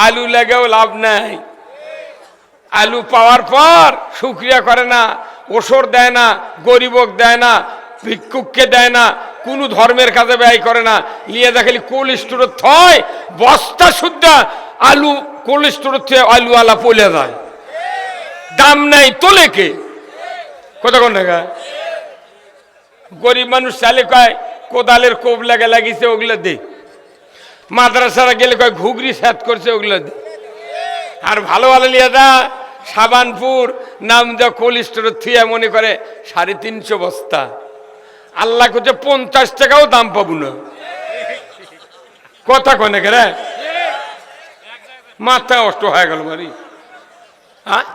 আলু লেগেও লাভ নাই। আলু পাওয়ার পর শুকরিয়া করে না, ওসর দেয় না, গরিবক দেয় না, ভিক্ষুককে দেয় না, কোনো ধর্মের কাজে ব্যয় করে না। নিয়ে দেখলি কোল্ড স্টোরে থয় বস্তা শুদ্ধা আলু, কোল্ড স্টোর থেকে আলু আলা পলে যায়, দাম নাই তোলে কে? কতক্ষণ টাকা? গরিব মানুষ চালে কয় কোদালের কোপ লাগা লাগিয়েছে ওগুলো দে, মাদ্রাসারা গেলে কয় ঘুগরি স্যাত করছে ওগুলো দে। আর ভালো ভালো নিয়ে যা সাবানপুর নাম দেওয়া কোল্ড স্টোরের থুয়ে মনে করে 350 বস্তা, আল্লাহ করছে 50 টাকাও দাম পাবো না। কথা কনে রে, মাথা নষ্ট হয়ে গেল বাড়ি। হ্যাঁ,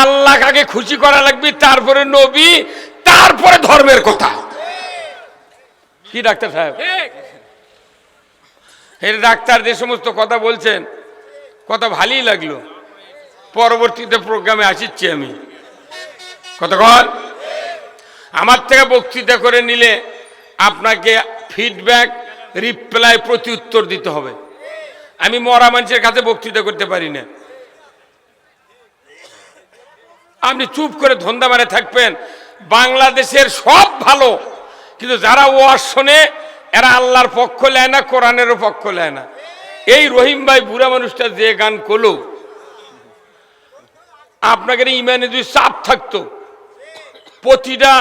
আল্লাহ আগে খুশি করা লাগবে, তারপরে নবী, তারপরে ধর্মের কথা। কি ডাক্তার সাহেব? এর ডাক্তার যে সমস্ত কথা বলছেন, কথা ভালোই লাগলো। পরবর্তীতে প্রোগ্রামে আসিচ্ছি আমি। কতক্ষণ আমার থেকে বক্তৃতা করে নিলে আপনাকে ফিডব্যাক, রিপ্লাই, প্রতি উত্তর দিতে হবে। আমি মরা মানুষের কাছে বক্তৃতা করতে পারি না। আপনি চুপ করে ধন্দা মারে থাকবেন। বাংলাদেশের সব ভালো, কিন্তু যারা ওয়াজ শোনে এরা আল্লাহর পক্ষ নেয় না, কোরআনেরও পক্ষ নেয় না। এই রহিম ভাই বুড়া মানুষটা যে গান করলো, আপনাকে ইমানে যদি চাপ থাকতো, প্রতিটা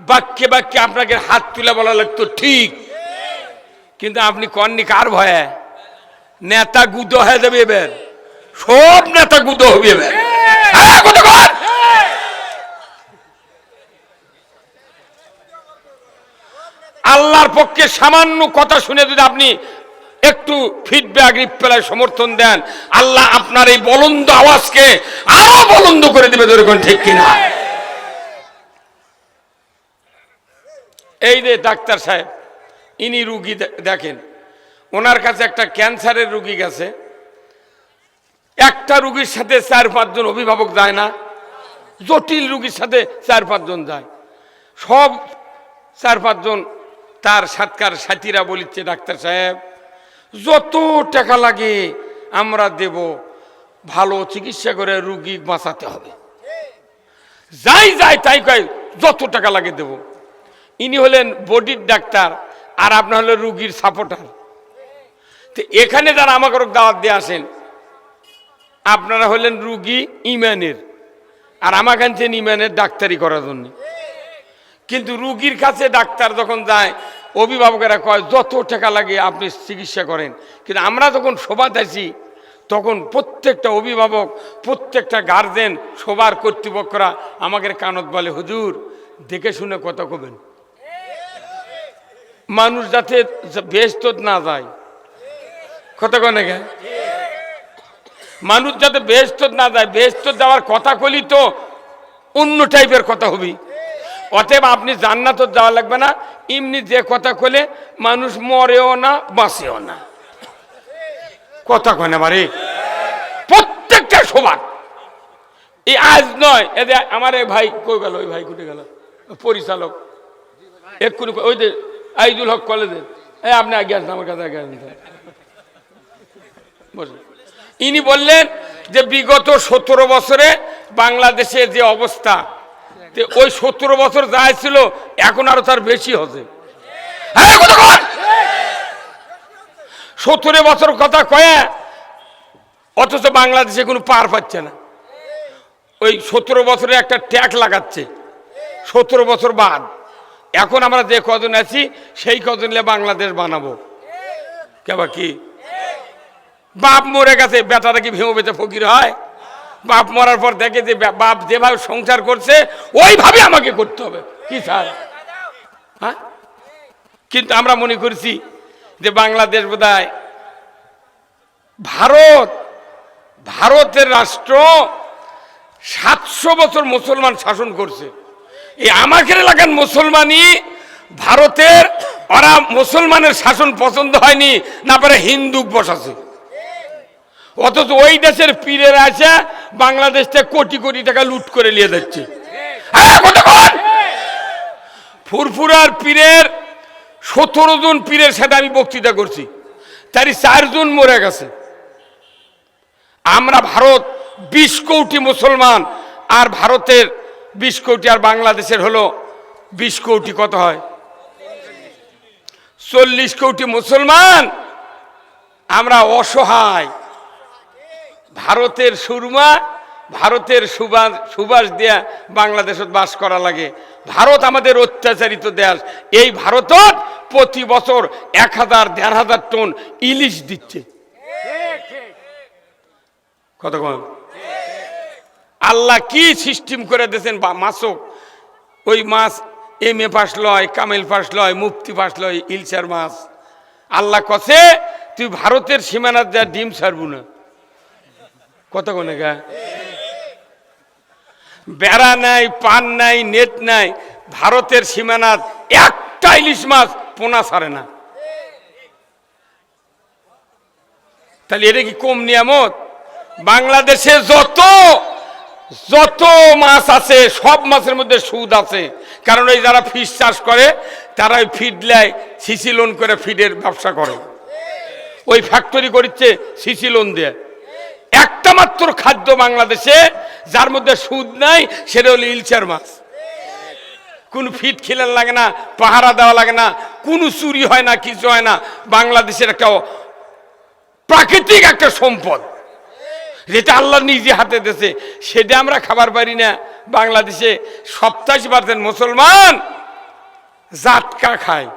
বাক্যে বাক্যে আপনাকে হাত তুলে বলা লাগতো ঠিক, কিন্তু আপনি কননি কার ভয়ে? নেতা গুদো হয়ে যাবে এবার, সব নেতা গুদো হবে এবার। আল্লাহর পক্ষে সামান্য কথা শুনে যদি আপনি একটু ফিডব্যাক, রিপ্লাই, সমর্থন দেন, আল্লাহ আপনার এই বলন্দ আওয়াজকে আরো বলন্দ করে দিবে। ধরে ঠিক কিনা? এই যে ডাক্তার সাহেব, ইনি রুগী দেখেন, ওনার কাছে একটা ক্যান্সারের রুগী গেছে। একটা রুগীর সাথে 4-5 জন অভিভাবক যায় না, জটিল রুগীর সাথে 4-5 জন যায়। সব 4-5 জন তার সাতকার সাথীরা বলিচ্ছে, ডাক্তার সাহেব যত টাকা লাগে আমরা দেব, ভালো চিকিৎসা করে রুগী বাঁচাতে হবে। যাই যাই তাই কয় যত টাকা লাগে দেব। ইনি হলেন বডির ডাক্তার, আর আপনার হলেন রুগীর সাপোর্টার। তো এখানে যারা আমাকে দাওয়াত দিয়ে আসেন, আপনারা হলেন রুগী ইমানের, আর আমাকে আনছেন ইমানের ডাক্তারি করার জন্য। কিন্তু রুগীর কাছে ডাক্তার যখন যায়, অভিভাবকেরা কয় যত টাকা লাগে আপনি চিকিৎসা করেন। কিন্তু আমরা যখন সভাতে আসি, তখন প্রত্যেকটা অভিভাবক, প্রত্যেকটা গার্জেন, সবার কর্তৃপক্ষরা আমাকে কানত বলে, হুজুর দেখে শুনে কথা কবেন, মানুষ যাতে বেহেশত না যায়। কথা কনে গে, মানুষ যাতে বেহেশত না যায়, বেহেশত যাওয়ার কথা কলি তো অন্য টাইপের কথা হবি। অতএব আপনি জান্নাত যাওয়া লাগবে না, এমনি যে কথা কলে মানুষ মরেও না, বাঁচেও না। কথা কয় না বাড়ি, প্রত্যেকটা সবার। এই আজ নয়, এদের আমার এই ভাই কই গেল, ওই ভাই কুটে গেল, পরিচালক এক্ষুনি, ওই যে আইজুল হক কলেজের, এই আপনি আগে আসেন আমার কাছে, আগে আসেন। ইনি বললেন যে বিগত 17 বছরে বাংলাদেশের যে অবস্থা, ওই 17 বছর যা ছিল এখন আরো তার বেশি হচ্ছে। 17 বছর কথা কয়ে, অথচ বাংলাদেশে কোনো পার পাচ্ছে না। ওই 17 বছরে একটা ট্যাগ লাগাচ্ছে 17 বছর বাদ। এখন আমরা যে কজন আছি সেই কজন বাংলাদেশ বানাবো। কেবা কি বাপ মরে গেছে, বেটারা কি ভেঙে বেঁচে ফকির হয়? বাপ মরার পর দেখে যে বাপ যেভাবে সংসার করছে ওইভাবে আমাকে করতে হবে, কি স্যার? হ্যাঁ, কিন্তু আমরা মনে করছি যে বাংলাদেশ বোধহয় ভারতের রাষ্ট্র 700 বছর মুসলমান শাসন করছে। এই আমাকে লাগান মুসলমানই ভারতের, ওরা মুসলমানের শাসন পছন্দ হয়নি, না পারে হিন্দু বসাছে। অথচ ওই দেশের পীরের আছে বাংলাদেশে কোটি কোটি টাকা লুট করে নিয়ে যাচ্ছে। ফুরফুরার পীরের 17 জন পীরের সাথে আমি বক্তৃতা করছি। তারই 4 জন মরে গেছে। আমরা ভারত 20 কোটি মুসলমান, আর ভারতের 20 কোটি আর বাংলাদেশের হলো 20 কোটি, কত হয়? 40 কোটি মুসলমান। আমরা অসহায়। ভারতের সুরমা, ভারতের সুবাস দিয়া বাংলাদেশত বাস করা লাগে। ভারত আমাদের অত্যাচারিত দেশ। এই ভারতত প্রতি বছর 1000-1500 টন ইলিশ দিচ্ছে। কত কম? আল্লাহ কি সিস্টেম করে দিয়েছেন মাছক, ওই মাছ MA পাস লয়, কামেল পাস লয়, মুফতি পাস লয়, ইলশার মাছ। আল্লাহ কছে তুই ভারতের সীমানার যা ডিম ছাড়বো না। কত কোনে গা? বেড়া নাই, পান নাই, নেট নাই, ভারতের সীমানার একটা ইলিশ মাছ পোনা ছাড়ে না। তাহলে এটা কি কম নিয়ামত? বাংলাদেশে যত মাছ আছে সব মাছের মধ্যে সুদ আছে। কারণ ওই যারা ফিশ চাষ করে তারা ওই ফিড লেয়, সিসি লোন করে ফিডের ব্যবসা করে। ওই ফ্যাক্টরি করছে সিসি লোন দিয়ে। একটা মাত্র খাদ্য বাংলাদেশে যার মধ্যে সুদ নাই, সেটা হলো ইলশার মাছ। কোন ফিড খেলার লাগে না, পাহারা দেওয়া লাগে না, কোনো চুরি হয় না, কিছু হয় না। বাংলাদেশের একটা প্রাকৃতিক একটা সম্পদ, যেটা আল্লাহ নিজে হাতে দিয়েছে, সেটা আমরা খাবার পারি না। বাংলাদেশে 87% মুসলমান জাটকা খায়।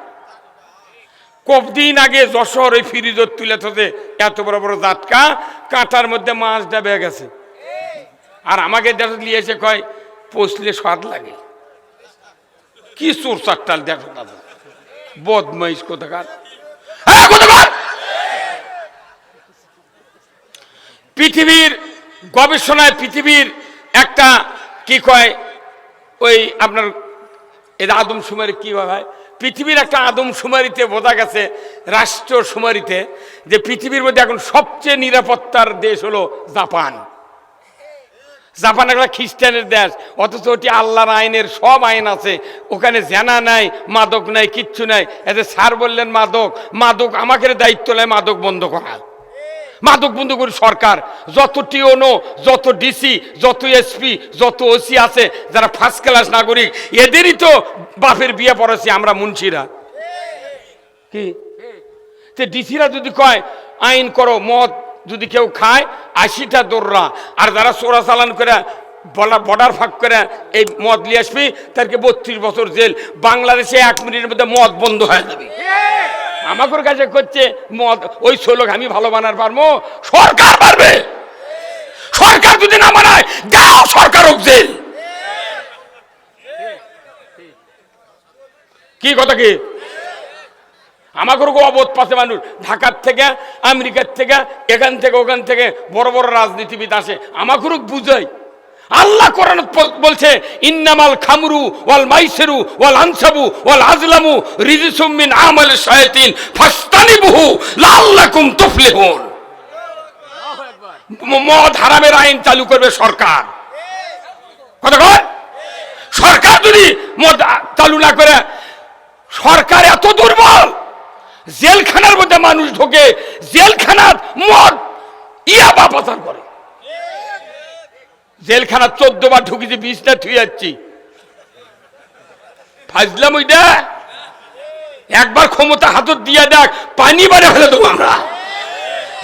কতদিন আগে যশোর ওই ফ্রিজত তুলে থতে এত বড় বড় জাটকা, কাঁটার মধ্যে মাছ ডাবে গেছে। আর আমাকে দেশত নিয়ে এসে কয় পচলে স্বাদ লাগে। কি চোর চারটাল দেখো দাদা, বদমাইশ কোথাকার। পৃথিবীর গবেষণায় পৃথিবীর একটা কি কয়, ওই আপনার এটা আদমশুমারি কি হয়, পৃথিবীর একটা আদমশুমারিতে বোঝা গেছে, রাষ্ট্র শুমারিতে, যে পৃথিবীর মধ্যে এখন সবচেয়ে নিরাপত্তার দেশ হলো জাপান। জাপান একটা খ্রিস্টানের দেশ, অথচ ওটি আল্লাহর আইনের সব আইন আছে। ওখানে জেনা নাই, মাদক নাই, কিচ্ছু নাই। এতে স্যার বললেন মাদক আমাকে দায়িত্ব নেয় মাদক বন্ধ করা। মাদক বন্ধ করি সরকার। যত টিওনো, যত ডিসি, যত এসপি, যত ওসি আছে যারা ফার্স্ট ক্লাস নাগরিক, এদেরই তো বাপের বিয়ে পড়াছি আমরা মুন্সিরা। কি ডিসিরা যদি কয় আইন করো, মদ যদি কেউ খায় 80টা দৌড়রা, আর যারা চোরাচালান করে বর্ডার ফাঁক করে এই মদ নিয়ে আসবি তাদেরকে 32 বছর জেল। বাংলাদেশে 1 মিনিটের মধ্যে মদ বন্ধ হয়ে যাবে। আমাদের কাছে করছে মদ, ওই শ্লোক আমি ভালো বানার পারবো, সরকার পারবে। সরকার যদি না মানায় দাও সরকার জেল। কি কথা কি? আমাদের অবোধ পাশে মানুষ ঢাকার থেকে, আমেরিকার থেকে, এখান থেকে ওখান থেকে বড় বড় রাজনীতিবিদ আসে, আমাদের বুঝাই। আল্লাহ কোরআন বলছে ইন্নামাল খামরু ওয়াল মাইসিরু ওয়াল আনসাবু ওয়াল আজলামু রিজসুম মিন আমালিশ শায়াতিন ফাস্তানিবুহু লাআল্লাকুম তুফলিহুন। মদ হারামের আইন চালু করবে সরকার। কথা কয়, সরকার যদি মদ চালু না করে, সরকার এত দুর্বল, জেলখানার মধ্যে মানুষ ঢোকে, জেলখানার মদ ইয়াবা পাচার করে। জেলখানা 14 বার ঢুকেছি, 20টা থুয়ে যাচ্ছি। ফাজলাম ওইটা। একবার ক্ষমতা হাতত দিয়ে দেখ, পানি বারে ফেলে দেবো আমরা।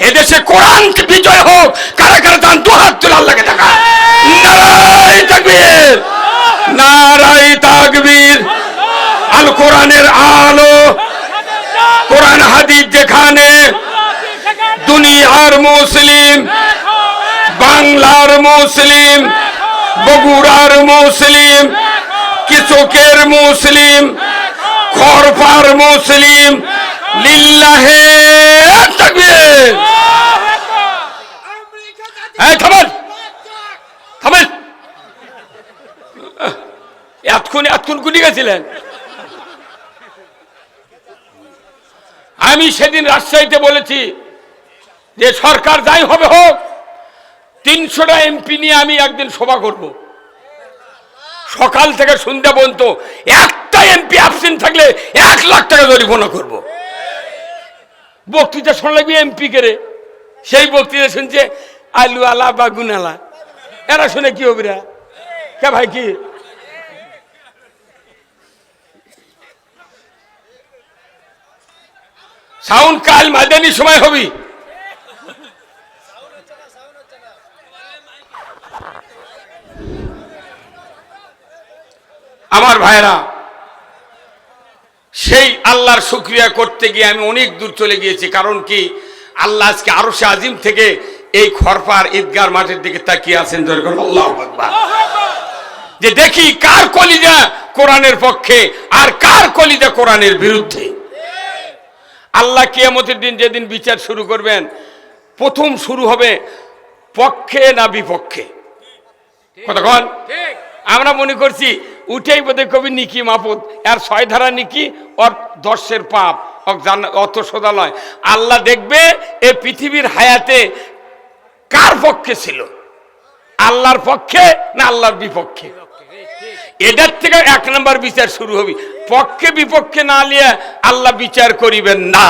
এদেশে কোরআন বিজয় হোক। কারা কারা চান 2 হাত তুলে আল্লাহকে দেখা। নারায়ে তাকবীর, নারায়ে তাকবীর। আল কোরআনের আলো, কোরআন হাদিস যেখানে, দুনিয়ার মুসলিম, বাংলার মুসলিম, বগুড়ার মুসলিম, কিচকের মুসলিম, খরপার মুসলিম, লিল্লাহে তাকবীর। এই থামেন, থামেন। এতক্ষণ গুলি গেছিলেন। আমি সেদিন রাজশাহীতে বলেছি যে সরকার যাই হবে হোক, 300টা এমপি নিয়ে আমি একদিন সভা করব। সকাল থেকে সন্ধ্যা পর্যন্ত একটা এমপি অ্যাবসেন্ট থাকলে 1 লাখ টাকা জরিমানা করব। বক্তৃতা শোনা লাগবে এমপি করে, সেই বক্তৃতা শুনছে আলু আলা বা গুনালা, এরা শুনে কি হবে রে কে ভাই? কি সাউন্ড কাল মাদানি সময় হবি। আমার ভাইরা, সেই আল্লাহর শুকরিয়া করতে গিয়ে আমি অনেক দূর চলে গিয়েছি। কারণ কি, আল্লাহ আজকে আরশে আজিম থেকে এই খরপার ঈদগার মাঠের দিকে তাকিয়ে আছেন, আল্লাহু আকবার, যে দেখি কার কলিজা কোরআনের পক্ষে আর কার কলিজা কোরআনের বিরুদ্ধে। আল্লাহ কিয়ামতের দিন যেদিন বিচার শুরু করবেন, প্রথম শুরু হবে পক্ষে না বিপক্ষে। কতক্ষণ আমরা মনে করছি উঠেই বোধহয় কবি নিকি মাপুদ, আর 6 ধারা নিকি ওর 10-এর পাপ, অত সোজা নয়। আল্লাহ দেখবে এ পৃথিবীর হায়াতে কার পক্ষে ছিল, আল্লাহর পক্ষে না আল্লাহর বিপক্ষে। এটার থেকে 1 নম্বর বিচার শুরু হবে। পক্ষে বিপক্ষে না নিয়ে আল্লাহ বিচার করিবেন না।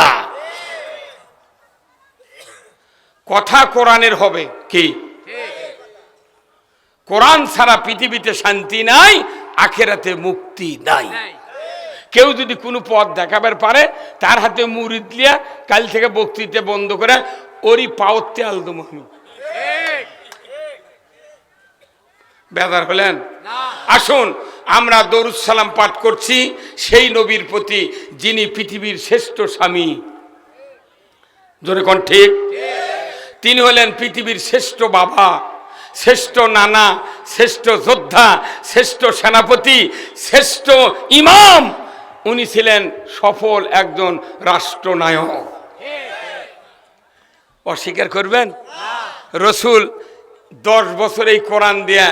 কথা কোরআনের হবে কি? কোরআন ছাড়া পৃথিবীতে শান্তি নাই, আখেরাতে মুক্তি নাই। কেউ যদি কোনো পথ দেখাবার পারে, তার হাতে মুরিদ লিয়া কাল থেকে বক্তৃতা বন্ধ করে ওরই পাওতে আলদম আমি বেদার হলেন। আসুন আমরা দরুদ সালাম পাঠ করছি সেই নবীর প্রতি যিনি পৃথিবীর শ্রেষ্ঠ স্বামী। জোরে কোন ঠিক? তিনি হলেন পৃথিবীর শ্রেষ্ঠ বাবা, শ্রেষ্ঠ নানা, শ্রেষ্ঠ যোদ্ধা, শ্রেষ্ঠ সেনাপতি, শ্রেষ্ঠ ইমাম। উনি ছিলেন সফল একজন রাষ্ট্রনায়ক। অস্বীকার করবেন? রসুল 10 বছর এই কোরআন দিয়া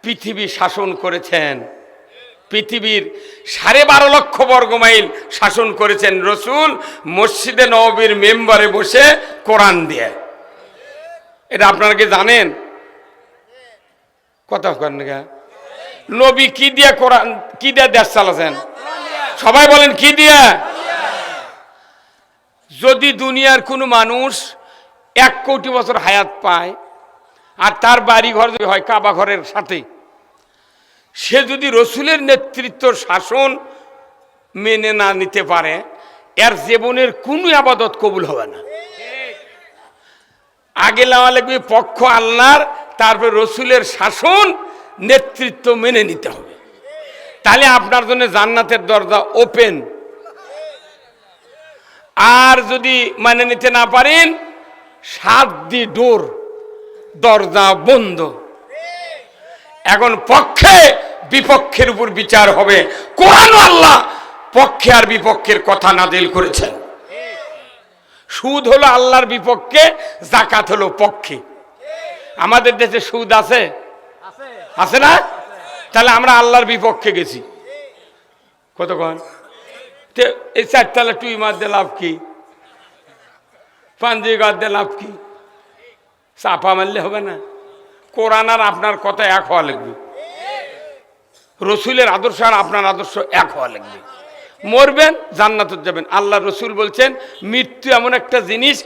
পৃথিবী শাসন করেছেন। পৃথিবীর 12.5 লক্ষ বর্গমাইল শাসন করেছেন রসুল মসজিদে নববীর মেম্বারে বসে কোরআন দিয়ে। এটা আপনারা কি জানেন? কথা করেন না? নবী কি দিয়ে কোরআন, কি দিয়ে দেশ চালাছেন? সবাই বলেন কি দিয়ে? যদি দুনিয়ার কোনো মানুষ 1 কোটি বছর হায়াত পায় আর তার বাড়ি ঘর যদি হয় কাবা ঘরের সাথে, সে যদি রসুলের নেতৃত্ব শাসন মেনে না নিতে পারে, এর জীবনের কোনো ইবাদত কবুল হবে না। আগে নেওয়া লাগবে পক্ষ আল্লাহর, তারপর রসুলের শাসন নেতৃত্ব মেনে নিতে হবে। তাহলে আপনার জন্য জান্নাতের দরজা ওপেন। আর যদি মানে নিতে না পারেন, 7 দি ডোর, দরজা বন্ধ। এখন পক্ষে বিপক্ষের উপর বিচার হবে। কোরআন আল্লাহ পক্ষে আর বিপক্ষের কথা নাযিল করেছেন। সুদ হলো আল্লাহর বিপক্ষে, যাকাত হলো পক্ষে। আমাদের দেশে সুদ আছে? আছে না? তাহলে আমরা আল্লাহর বিপক্ষে গেছি। কতক্ষণ এই 4 তালা টুই মারতে লাভ কি? পাঞ্জি গাঁদতে লাভ কি? চাপা মারলে হবে না। কোরআন আর আপনার কথা এক হওয়া লাগবে, রসুলের আদর্শ আর আপনার আদর্শ এক হওয়া লাগবে। মরবেন, জান্নাতে যাবেন। আল্লাহ রসুল বলছেন মৃত্যু এমন একটা জিনিস,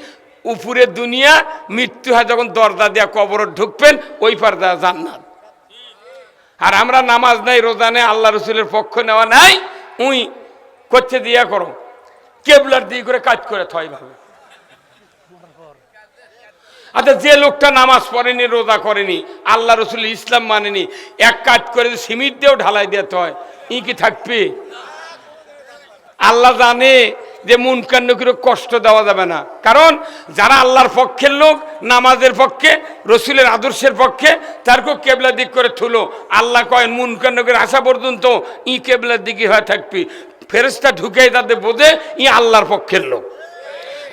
উপরে দুনিয়া, মৃত্যু হয় যখন দরজা দিয়া কবর ঢুকবেন, ওই পার দেওয়া জান্নাত। আর আমরা নামাজ নাই, রোজা নেই, আল্লাহ রসুলের পক্ষ নেওয়া নাই, উই করছে দিয়া করো, কেবলার দিয়ে করে কাজ করে থয় ভাবে। আচ্ছা, যে লোকটা নামাজ পড়েনি, রোজা করেনি, আল্লাহ রসুল ইসলাম মানেনি, এক কাজ করে সিমিট দিয়েও ঢালাই দিতে হয়, ই কি থাকবে? আল্লাহ জানে যে মুনকার নকির কষ্ট দেওয়া যাবে না। কারণ যারা আল্লাহর পক্ষের লোক, নামাজের পক্ষে, রসুলের আদর্শের পক্ষে, তারকেও কেবলা দিক করে থুলো। আল্লাহ কয়েন মুনকার নকির আসা পর্যন্ত ই কেবলার দিকে হয়ে থাকবি। ফেরেশতা ঢুকে তাদের বোঝে ই আল্লাহর পক্ষের লোক।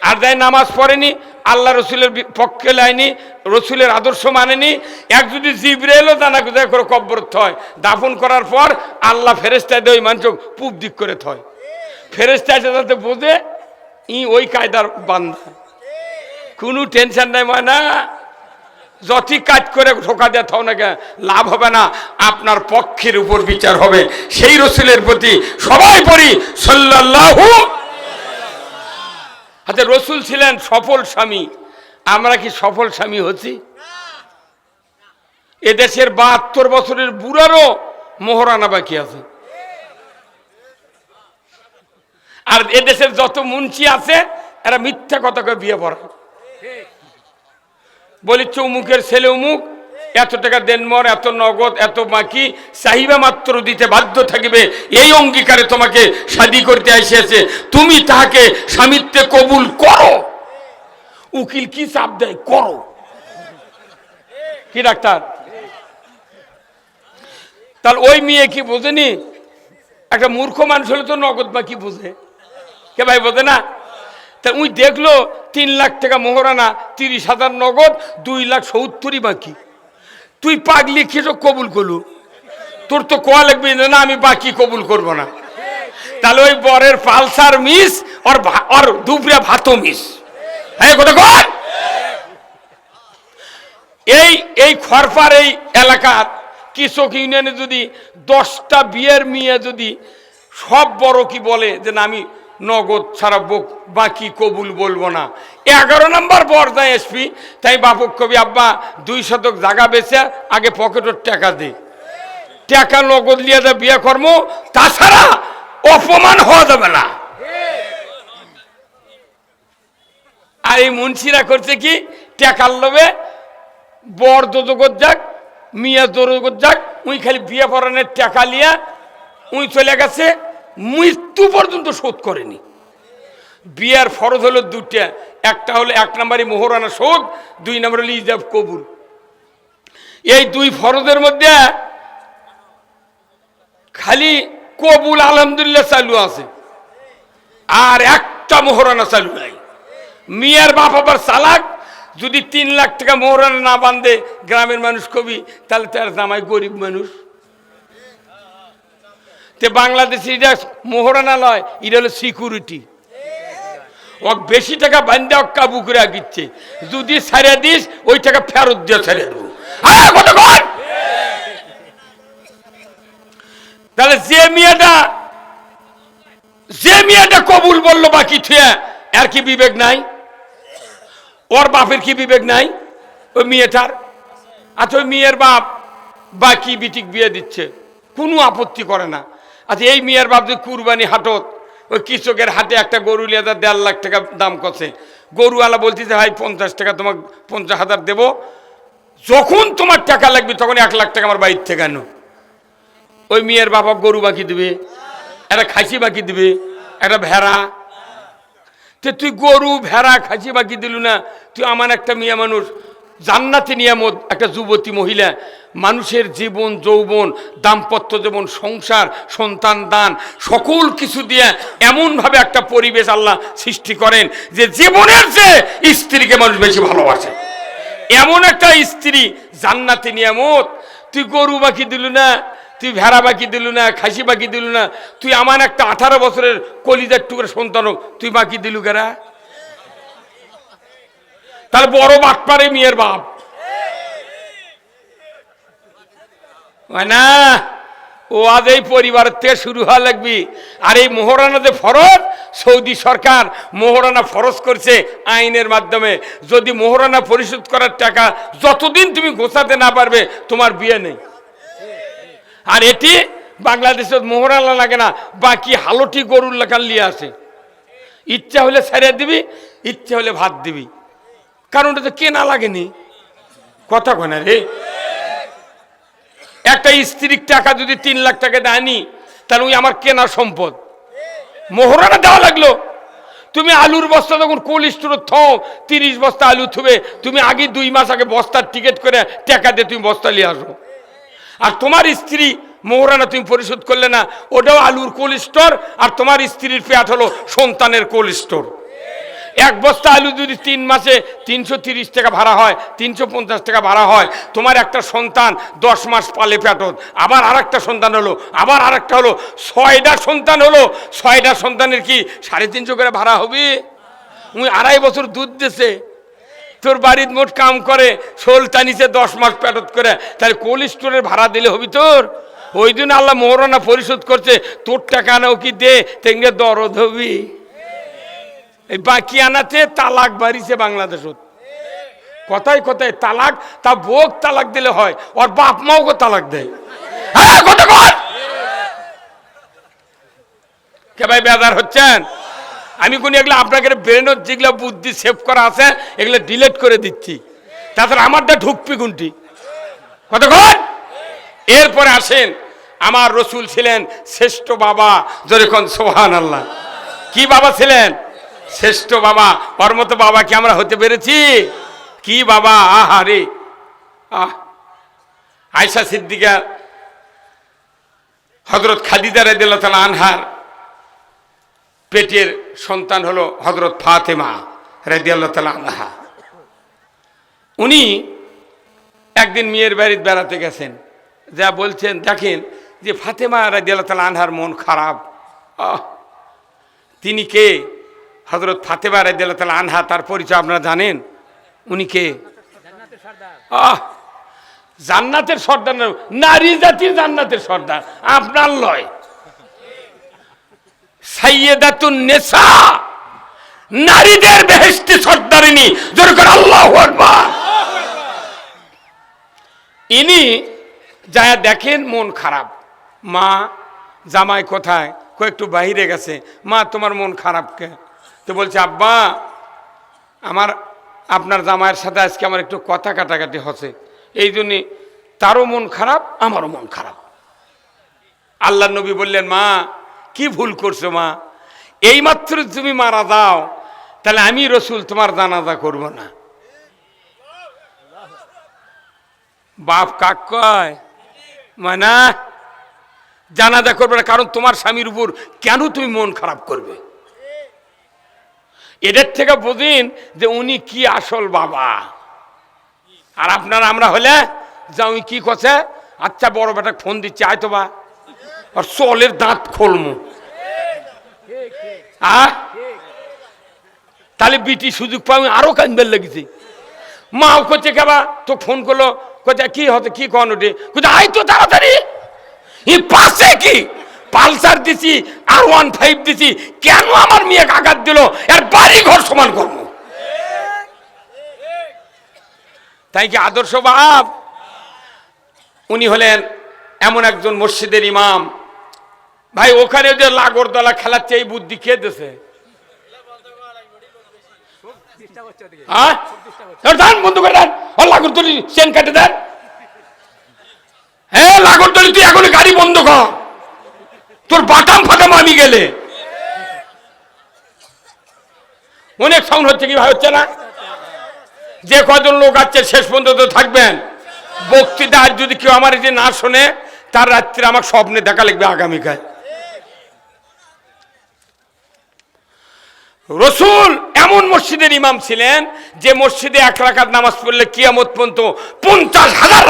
আর যাই নামাজ পড়েনি, আল্লাহ রসুলের পক্ষে লাইনি, রসুলের আদর্শ মানেনি, এক যদি জিবরাইলও জানা কোথায় করে কব্বর থয়, দাফন করার পর আল্লাহ ফেরেশতা দেয় মানুষ পূব দিক করে থয়। ফেরেশতা এসে যাতে বোঝে ই ওই কায়দার বান্দা, কোনো টেনশন নাই। মানে না, যতই কাজ করে ঠোকা দেওয়া থাও না, লাভ হবে না, আপনার পক্ষের উপর বিচার হবে। সেই রসুলের প্রতি সবাই পড়ি সাল্লাল্লাহু। আচ্ছা, রসুল ছিলেন সফল স্বামী, আমরা কি সফল স্বামী হচ্ছি? এদেশের 72 বছরের বুড়ারও মোহরানা বাকি আছে। আর এদেশের যত মুন্সি আছে এরা মিথ্যা কথা কয়ে বিয়ে পড়ায়। বলি চৌমুখের ছেলে অমুক, এত টাকা দেনমর, এত নগদ, এত বাকি চাহিদা মাত্র দিতে বাধ্য থাকিবে, এই অঙ্গীকারে তোমাকে শাদী করতে এসেছে, তুমি তাহাকে স্বামিত্বে কবুল করো। উকিল কি চাপ দেয়, করো। কি ডাক্তার? তাহলে ওই মেয়ে কি বোঝেনি? একটা মূর্খ মানুষ হলে তো নগদ বাকি বোঝে, কে ভাই বোঝে না? তা উই দেখলো 3 লাখ টাকা মোহরানা, 30,000 নগদ, 2,70,000 বাকি। তুই পাগলি খেয়ে কবুল করলু? তোর তো কোয়া লাগবে না আমি বাকি কবুল করব না। তাহলে ওই বরের পালসার মিস, আর দুপুরে ভাতও মিস। হ্যাঁ কথা কয়। এই খরপার এই এলাকার কৃষক ইউনিয়নে যদি 10টা বিয়ের মেয়ে যদি সব বড় কি বলে যে না আমি নগদ ছাড়া বাকি কবুল বলবো না, 11 নম্বর বর যায় এসপি, তাই বাপক কবি আব্বা 2 শতক জায়গা বেচে আগে পকেটের টাকা দে, টাকা নগদ লিয়ে যা বিয়ে কর্ম, তাছাড়া অপমান হওয়া যাবে না। আর এই মুন্সিরা করছে কি, টাকার লোভে বর দোজগত যাক, মিয়া দোজগত যাক, উই খালি বিয়ে পড়ানোর টাকা লিয়া উই চলে গেছে, মৃত্যু পর্যন্ত শোধ করেনি। বিয়ার ফরজ হলো 2টা, একটা হলো 1 নম্বরই মোহরানা শোধ, 2 নম্বর হলো ইজাব কবুল। এই 2 ফরজের মধ্যে খালি কবুল আলহামদুলিল্লাহ চালু আছে, আর একটা মোহরানা চালু নাই। মিয়ার বাপ আবার চালাক, যদি 3 লাখ টাকা মোহরানা না বান্ধে গ্রামের মানুষ কবি, তাহলে তার জামাই গরিব মানুষ। বাংলাদেশে এটা মোহরানা লয়, এটা হলো সিকিউরিটি। ও বেশি টাকা বান্ধে কাবু করে আঁকিচ্ছে, যদি ছাড়িয়ে দিস ওই টাকা ফেরত দিয়ে ছেড়ে দেবো। তাহলে যে মেয়েটা কবুল বললো বাকি থুয়ে, আর কি বিবেক নাই? ওর বাপের কি বিবেক নাই ওই মেয়েটার? আচ্ছা, ওই মেয়ের বাপ বাকি বিটিক বিয়ে দিচ্ছে, কোনো আপত্তি করে না। আচ্ছা, এই মেয়ের বাপ যে কুরবানি হাটত, ওই কৃষকের হাটে একটা গরু লিয়ে 1.5 লাখ টাকা দাম করছে, গরুওয়ালা বলতেছে ভাই 50 টাকা তোমাকে 50,000 দেবো, যখন তোমার টাকা লাগবে তখন 1 লাখ টাকা আমার বাড়ির থেকে আনো। ওই মেয়ের বাবা গরু বাকি দিবে, একটা খাসি বাকি দিবে, একটা ভেড়া। তুই গরু ভেড়া খাসি বাকি দিলু না? তুই আমার একটা মেয়ে মানুষ, জান্নাতি নিয়ামত, একটা যুবতী মহিলা, মানুষের জীবন যৌবন দাম্পত্য জীবন সংসার সন্তান দান সকল কিছু দিয়ে এমনভাবে একটা পরিবেশ আল্লাহ সৃষ্টি করেন যে জীবনের যে স্ত্রীকে মানুষ বেশি ভালোবাসে, এমন একটা স্ত্রী জান্নাতি নিয়ামত। তুই গরু বাকি দিলু না, তুই ভেড়া বাকি দিলু না, খাসি বাকি দিলু না, তুই আমার একটা 18 বছরের কলিজার টুকরে সন্তান তুই বাকি দিলু কেরা? তাহলে বড় বাটপারে মেয়ের বাপ না। ও আজ এই পরিবারের থেকে শুরু হওয়া লাগবি। আর এই মোহরানা যে ফরজ, সৌদি সরকার মোহরানা ফরজ করছে আইনের মাধ্যমে, যদি মোহরানা পরিশোধ করার টাকা যতদিন তুমি গোছাতে না পারবে তোমার বিয়ে নেই। আর এটি বাংলাদেশে মোহরানা লাগে না, বাকি হালটি গরুর লেখান লিয়ে আসে, ইচ্ছা হলে ছাড়িয়ে দিবি, ইচ্ছা হলে ভাত দিবি, কারণ ওটা তো কেনা লাগেনি। কথা কয় না রে। একটা স্ত্রীর টাকা যদি 3 লাখ টাকা দেয়নি, তাহলে ওই আমার কেনা সম্পদ, মোহরানা দেওয়া লাগলো। তুমি আলুর বস্তা যখন কোল্ড স্টোরে থাও, 30 বস্তা আলু থুবে, তুমি আগে 2 মাস আগে বস্তার টিকিট করে টাকা দিয়ে তুমি বস্তা নিয়ে আসো। আর তোমার স্ত্রী মোহরানা তুমি পরিশোধ করলে না, ওটাও আলুর কোল্ড স্টোর, আর তোমার স্ত্রীর পেট হলো সন্তানের কোল্ড স্টোর। 1 বস্তা আলু যদি 3 মাসে 330 টাকা ভাড়া হয়, 350 টাকা ভাড়া হয়, তোমার একটা সন্তান 10 মাস পালে পেটত, আবার আর একটা সন্তান হলো, আবার আর একটা হলো, 6টা সন্তান হলো। 6টা সন্তানের কি 350 করে ভাড়া হবে? উনি 2.5 বছর দুধ দিছে, তোর বাড়ির মোট কাম করে, শোল টানিছে 10 মাস পেটত করে, তাহলে কোল্ড স্টোরের ভাড়া দিলে হবি তোর? ওই জন্য আল্লাহ মোহরানা পরিশোধ করছে, তোর টাকা নাও কি দে, তেঙ্গে দরদ হবি। এই বাকি আনাতে তালাক বাড়িছে বাংলাদেশত, কথায় কথায় তালাক, তা বোক তালাক দিলে হয়, ওর বাপ মাও তালাক দেয়। হ্যাঁ কথা বল কে ভাই, বেজার হচ্ছেন? আমি কোন এগুলো আপনাকে ব্রেনত যেগুলো বুদ্ধি সেভ করা আছে এগুলো ডিলিট করে দিচ্ছি, তাছাড়া আমারটা ঢুকপি কোনটি কতক্ষণ। এরপরে আসেন, আমার রসুল ছিলেন শ্রেষ্ঠ বাবা, যেরকম সুবহানাল্লাহ। কি বাবা ছিলেন? শ্রেষ্ঠ বাবা। ওর মতো বাবা কি আমরা হতে পেরেছি? কি বাবা, আহারে আয়েশা সিদ্দিকা হযরত খাদিজা রাদিয়াল্লাহু তাআলা আনহার পেটের সন্তান হলো হযরত ফাতেমা রাদিয়াল্লাহু তাআলা আনহা। উনি একদিন মেয়ের বাড়িতে বেড়াতে গেছেন, যা বলছেন দেখেন যে ফাতেমা রাদিয়াল্লাহু তাআলা আনহার মন খারাপ। তিনি কে? হযরত ফাতেমা রাদিয়াল্লাহু তাআলা আনহা, তার পরিচয় আপনারা জানেন। উনি কে? জান্নাতের সর্দার, নারী জাতির জান্নাতের সর্দার, আপনার লয়। সাইয়্যিদাতুন নিসা, নারীদের বেহেশতি সর্দারিনী, জোরে করে আল্লাহু আকবার। ইনি যা দেখেন মন খারাপ। মা, জামাই কোথায়? একটু বাইরে গেছে। মা তোমার মন খারাপ কে? তো বলছে আব্বা আপনার জামাইয়ের সাথে আজকে আমার একটু কথা কাটাকাটি হচ্ছে, এই জন্যে তারও মন খারাপ, আমারও মন খারাপ। আল্লাহ নবী বললেন মা কি ভুল করছো মা, এইমাত্র তুমি মারা যাও, তাহলে আমি রসুল তোমার জানাজা করব না। বাপ কাক কয় মানা জানাজা করবে না, কারণ তোমার স্বামীর উপর কেন তুমি মন খারাপ করবে? এদের থেকে বুঝিন যে উনি কি আসল বাবা। আর আপনারা আমরা হলে যা উনি কি করছে, আচ্ছা বড় বেটা ফোন দিচ্ছে আয় তো বা, আর চলের দাঁত খোলমু। তাহলে বিটি সুযোগ পাই আরো কান্দবার লেগেছে। মাও করছে কেবা তো ফোন করলো, কোথায় কি হতো কি কন ওঠে, কোথায় আয় তো তাড়াতাড়ি। এই পাশে কি পালসার দিছি আর 15 দিছি, কেন আমার মেয়ে আঘাত দিল, এর বাড়ি ঘর সমান করবো। তাই কি আদর্শ বাপ? উনি হলেন এমন একজন মসজিদের ইমাম। ভাই ওখানে যে লাগরদলা খেলাচ্ছে, এই বুদ্ধি কে দিছে? বন্ধু করে দেন, লাগরদলি চেন কাটে দেন। হ্যাঁ লাগরদলি তুই এখন গাড়ি বন্ধ কর, তোর বাটাম ফাটাম আমি গেলে। অনেক সাউন্ড হচ্ছে কি ভাই, হচ্ছে না? যে কজন লোক আছে শেষ পর্যন্ত থাকবেন। বক্তৃতা আর যদি কেউ আমার যে না শোনে, তার রাত্রে আমার স্বপ্নে দেখা লাগবে আগামীকাল। রসুল এমন মসজিদের ইমাম ছিলেন যে মসজিদে 1 রাকাত নামাজ পড়লে কিয়ামত পর্যন্ত 50,000